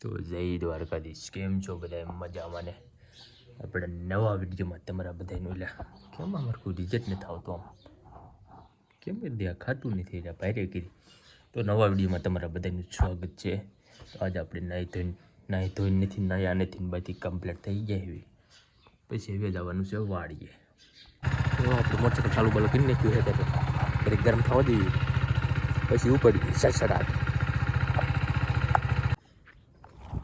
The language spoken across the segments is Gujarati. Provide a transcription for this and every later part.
તો જય દ્વારકાધીશ, કેમ છો બધા? મજામાં ને? આપણે નવા વિડીયોમાં તમારા બધાનું કેમ અમારું રિજેક્ટ નથી આવતો, આમ કેમ દેખાતું નથી એટલે ભાઈરે કરી. તો નવા વિડીયોમાં તમારા બધાનું સ્વાગત છે. તો આજે આપણે નાહી ધોઈને નથી, નાયા નથી, બાકી કમ્પ્લીટ થઈ જાય એવી પછી હવે જવાનું છે વાડીએ. તો આપણે મોટરસાઇકલ ચાલુ બાલુ કરી નાખ્યું છે, ત્યારે ગરમ થવા દઈએ પછી ઉપડી સસરાટ.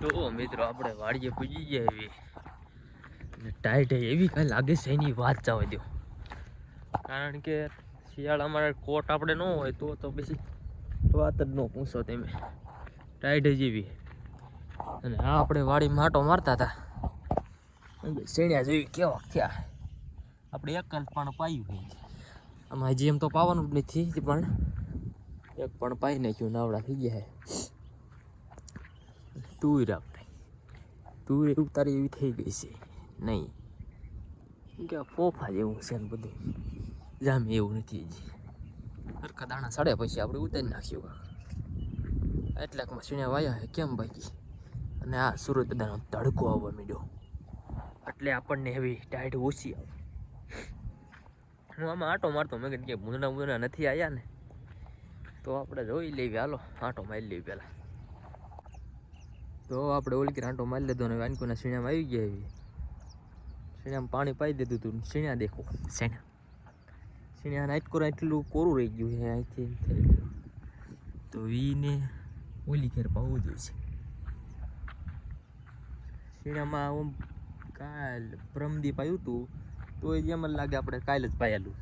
તો મિત્રો આપણે વાડીએ પૂજી ગયા એવી ટાઈટ એવી કાંઈ લાગે છે એની વાત જવા દો. કારણ કે શિયાળામાં કોટ આપણે ન હોય તો પછી વાત જ ન પૂછો તમે, ટાઈટ જેવી. અને આ આપણે વાડી માટો મારતા હતા, શેણ્યા જેવી કેવા થયા. આપણે એક જ પણ પાયું છે આમાં, હજી એમ તો પાવાનું જ નથી, પણ એક પણ પાઈ નાખ્યું, નાવડા થઈ ગયા છે. તુર આપણે તુર ઉતારી એવી થઈ ગઈ છે નહીં કે ફોફા જેવું છે ને બધું જામે એવું નથી. હજી સરખા દાણા સડે પછી આપણે ઉતારી નાખ્યું. એટલાકમાં સીણ્યા વાયા છે કેમ બાકી. અને આ સુરત દાદાનો તડકો આવવા માંડ્યો એટલે આપણને એવી ટાઈટ ઓછી આવે. હું આમાં આંટો મારતો, મેં કીધું કે મૂંદના નથી આવ્યા ને તો આપણે જોઈ લેવી, હાલો આંટો મારી લેવી પહેલાં. તો આપણે ઓલકી આંટો મારી લીધો ને વાનકોના સીણામાં આવી ગયા. એવી સીણામાં પાણી પાઈ દીધું હતું. સીણા દેખો, સીણા એટલું કોરું રહી ગયું છે અહીંથી, તો વીને ઓલી ખેર પાવું જોઈએ. સીણામાં હું કાલ પ્રમદી પાયું હતું તો એમ જ લાગે આપણે કાલ જ પાયેલું.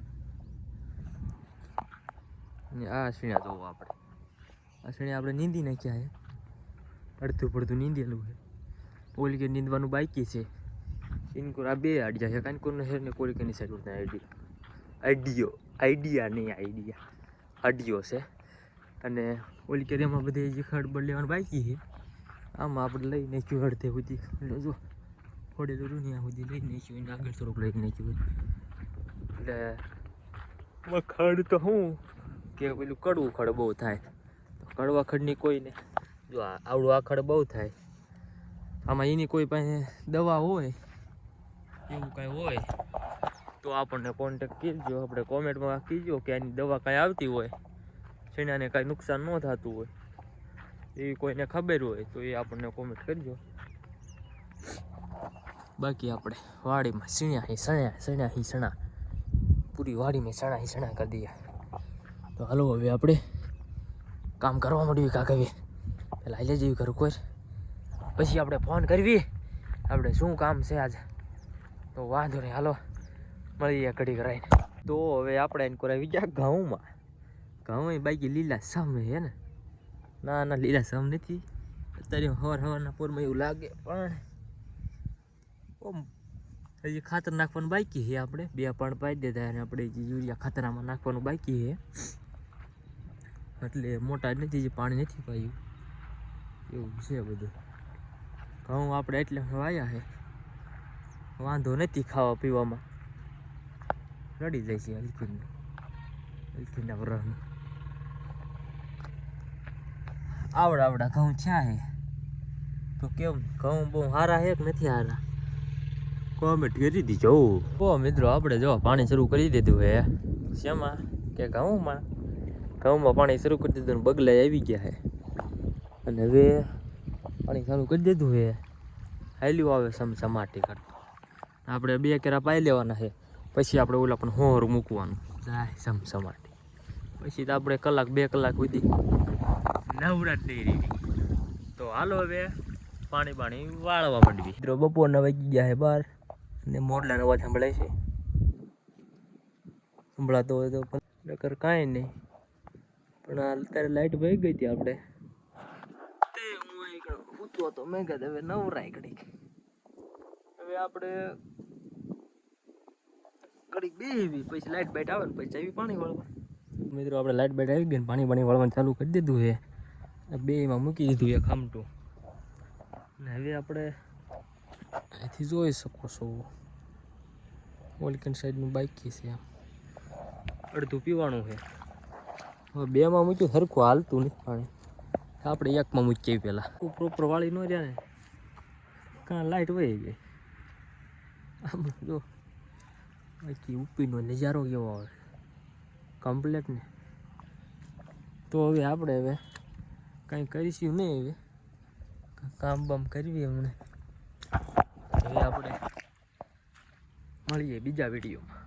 આ સીણા જોવો, આપણે આ સીણા આપણે નીંદી નાખ્યા છે, અડધું પડધું નીંદેલું છે. ઓલી કે નીંદવાનું બાકી છે. ઇનકોર આ બે આડિયા છે, કાનકોરનો છે ને કોલિકની સાઈડ આઈડિયા નહીં આડિયો છે. અને ઓલી કે એમાં બધી જે ખડબડ લેવાનું બાકી છે, આમાં આપણે લઈ નાખ્યું અડધે સુધી. એટલે જો ફોડેલું રૂનિયા સુધી લઈ નાખ્યું, એને આગળ થોડુંક લઈ નાખ્યું. એટલે ખડ તો શું કે પેલું કડવું ખડ બહુ થાય, તો કડવા ખડની કોઈને જો આવડું આ ખડ બહુ થાય. આમાં એની કોઈ પાસે દવા હોય એવું કાંઈ હોય તો આપણને કોન્ટેક કરજો, આપણે કોમેન્ટમાં કીજો કે આની દવા કાંઈ આવતી હોય, છેણાને કાંઈ નુકસાન ન થતું હોય એવી કોઈને ખબર હોય તો એ આપણને કોમેન્ટ કરજો. બાકી આપણે વાડીમાં સણા પૂરી વાડીમાં સણા કરી દઈએ. તો હાલો હવે આપણે કામ કરવા માંડ્યું કાંક. હવે પેલા હાલે જેવી ઘર કોઈ પછી આપણે ફોન કરવી આપણે શું કામ છે આજે. તો વાંધો નહીં, હાલો મળીએ ઘડી કરાવીને. તો હવે આપણે એને કરાવી ગયા ઘઉં બાકી લીલા સમ હે ને? ના લીલા સમ નથી અત્યારે, સવારના પોરમાં એવું લાગે. પણ હજી ખાતર નાખવાનું બાકી છે. આપણે 2 પણ પાઈ દેતા અને આપણે યુરિયા ખાતરામાં નાખવાનું બાકી છે, એટલે મોટા જ નથી, જે પાણી નથી પાયું એવું છે બધું. ઘઉં આપણે એટલે વાયા છે, વાંધો નથી ખાવા પીવામાં, રડી જાય છે હલકીના વરહનું. આવડા ઘઉં થયા છે. તો કેમ ઘઉં બહુ સારા છે કે નથી સારા? કોમેન્ટ કરી દીજો. ઓ મિત્રો આપણે જો પાણી શરૂ કરી દીધું છે. શેમાં કે ઘઉંમાં પાણી શરૂ કરી દીધું, બગલા આવી ગયા છે. અને હવે પાણી ચાલુ કરી દીધું છે, હાલ્યું આવે સમસમાટી કરતો. આપણે 2 કેરા પાઈ લેવાના છે, પછી આપણે ઓલા પણ હોર મૂકવાનું જાય સમસમાટી. પછી તો આપણે 1-2 કલાક સુધી નવરાત નહીં રહી. તો હાલો હવે પાણી વાળવા માંડવી. મિત્રો બપોરના વાગી ગયા છે 12 ને મોરલાનો અવાજ સંભળાય છે. સંભળાતો હોય તો નકર કાંઈ નહીં. પણ અત્યારે લાઈટ વહી ગઈ હતી. આપણે હું તો મેં કીધું હવે નવરાય ઘડીક. હવે આપણે ઘડીક બેસી પછી લાઈટ બાઈટ આવે ને પછી આવી પાણી વાળવા. મિત્રો આપણે લાઈટ બાઈટ આવી ગઈ ને પાણી વાળવાનું ચાલુ કરી દીધું છે. 2માં મૂકી દીધું એક ખામટું. અને હવે આપણે અહીંથી જોઈ શકો છો ઓલકન સાઈડનું બાકી છે, અડધું પીવાનું છે. હવે 2માં મૂક્યું સરખું હાલતું નથી પાણી, આપણે એકમાં મૂકીએ પહેલાં પ્રોપર વાળી ન રહ્યા ને કાં લાઇટ વહી ગઈ આમ જો બાકી ઉપીનો નજારો કેવો આવે કમ્પ્લેટ ને. તો હવે આપણે હવે કંઈ કરીશું નહીં, હવે કામ બામ કરવી હમણાં. હવે આપણે મળીએ બીજા વિડીયોમાં.